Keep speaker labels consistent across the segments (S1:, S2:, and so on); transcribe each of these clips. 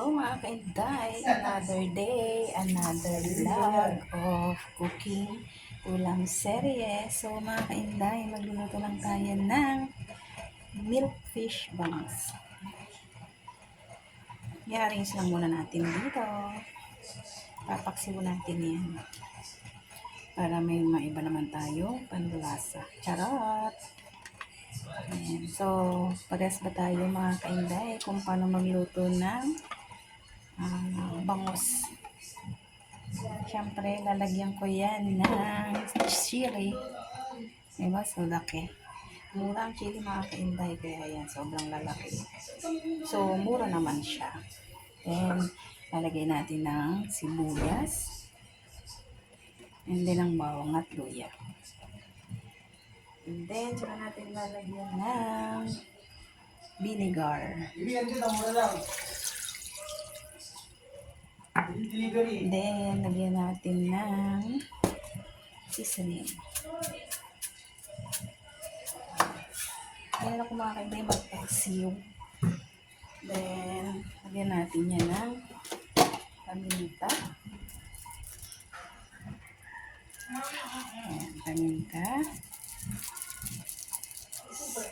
S1: Hello mga kainday, another day, another vlog of cooking ulam serye. So mga kainday, magluluto lang tayo ng milkfish bangus. I-arrange lang muna natin dito. Papaksiw natin yan. Para may maiba naman tayo panlasa. Charot! Ayan. So, pares ba tayo mga kainday kung paano magluto ng bangus. Siyempre, lalagyan ko yan ng chili. Diba? So, laki. Mura ang chili mga kainday, kaya yan, sobrang lalaki. So, mura naman siya. Then, lalagay natin ng sibuyas. And then, ang bawang at luya. And then, saka natin lalagyan ng vinegar. Then, lagyan natin ng seasoning. Ayan ako mga kainday, magpaksiw. Then, lagyan natin yan ng paminta. Ayan, paminta.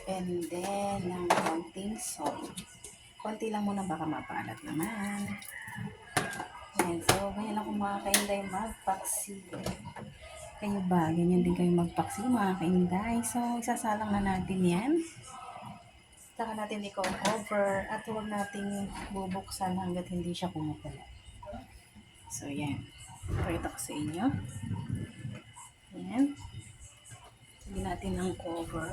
S1: And then, ng konting salt. Konti lang muna, baka mapalat naman. Ayan, so, ganyan ako mga kainday magpaksiw. Kayo ba? Ganyan din kayo magpaksiw mga kainday. So, isasalang na natin yan. Saka natin i-cover at huwag nating bubuksan hanggat hindi siya kumukulo. So, yan. Pakita ko sa inyo. Yan. Lagyan natin ng cover.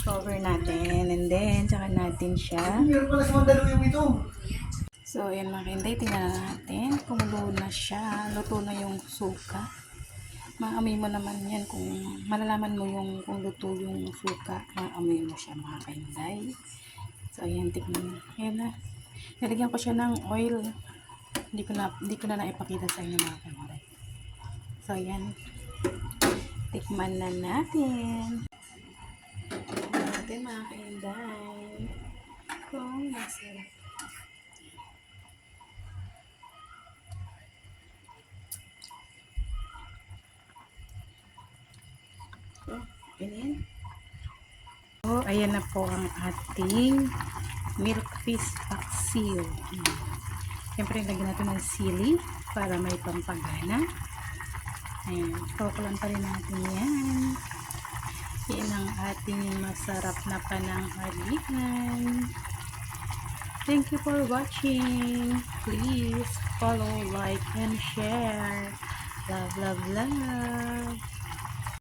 S1: Cover natin. And then, saka natin siya. So, ayan mga kainday. Tingnan natin. Kumulo na siya. Luto na yung suka. Maamoy mo naman yan kung malalaman mo yung kung luto yung suka. Maamoy mo siya mga kainday. So, ayan. Tingnan. Ayan na. Nilagyan ko siya ng oil. Hindi ko na naipakita sa inyo mga kainday. So, ayan. Tikman na natin. Mga kainday kung masarap. So, ganyan. So, ayan na po ang ating milkfish paksiw. Siyempre, lagyan natin ng sili para may pampagana. Ayan, kukulan pa rin natin yan. Yan ang ating masarap na pananghalian. Thank you for watching. Please follow, like, and share. Love, love, love.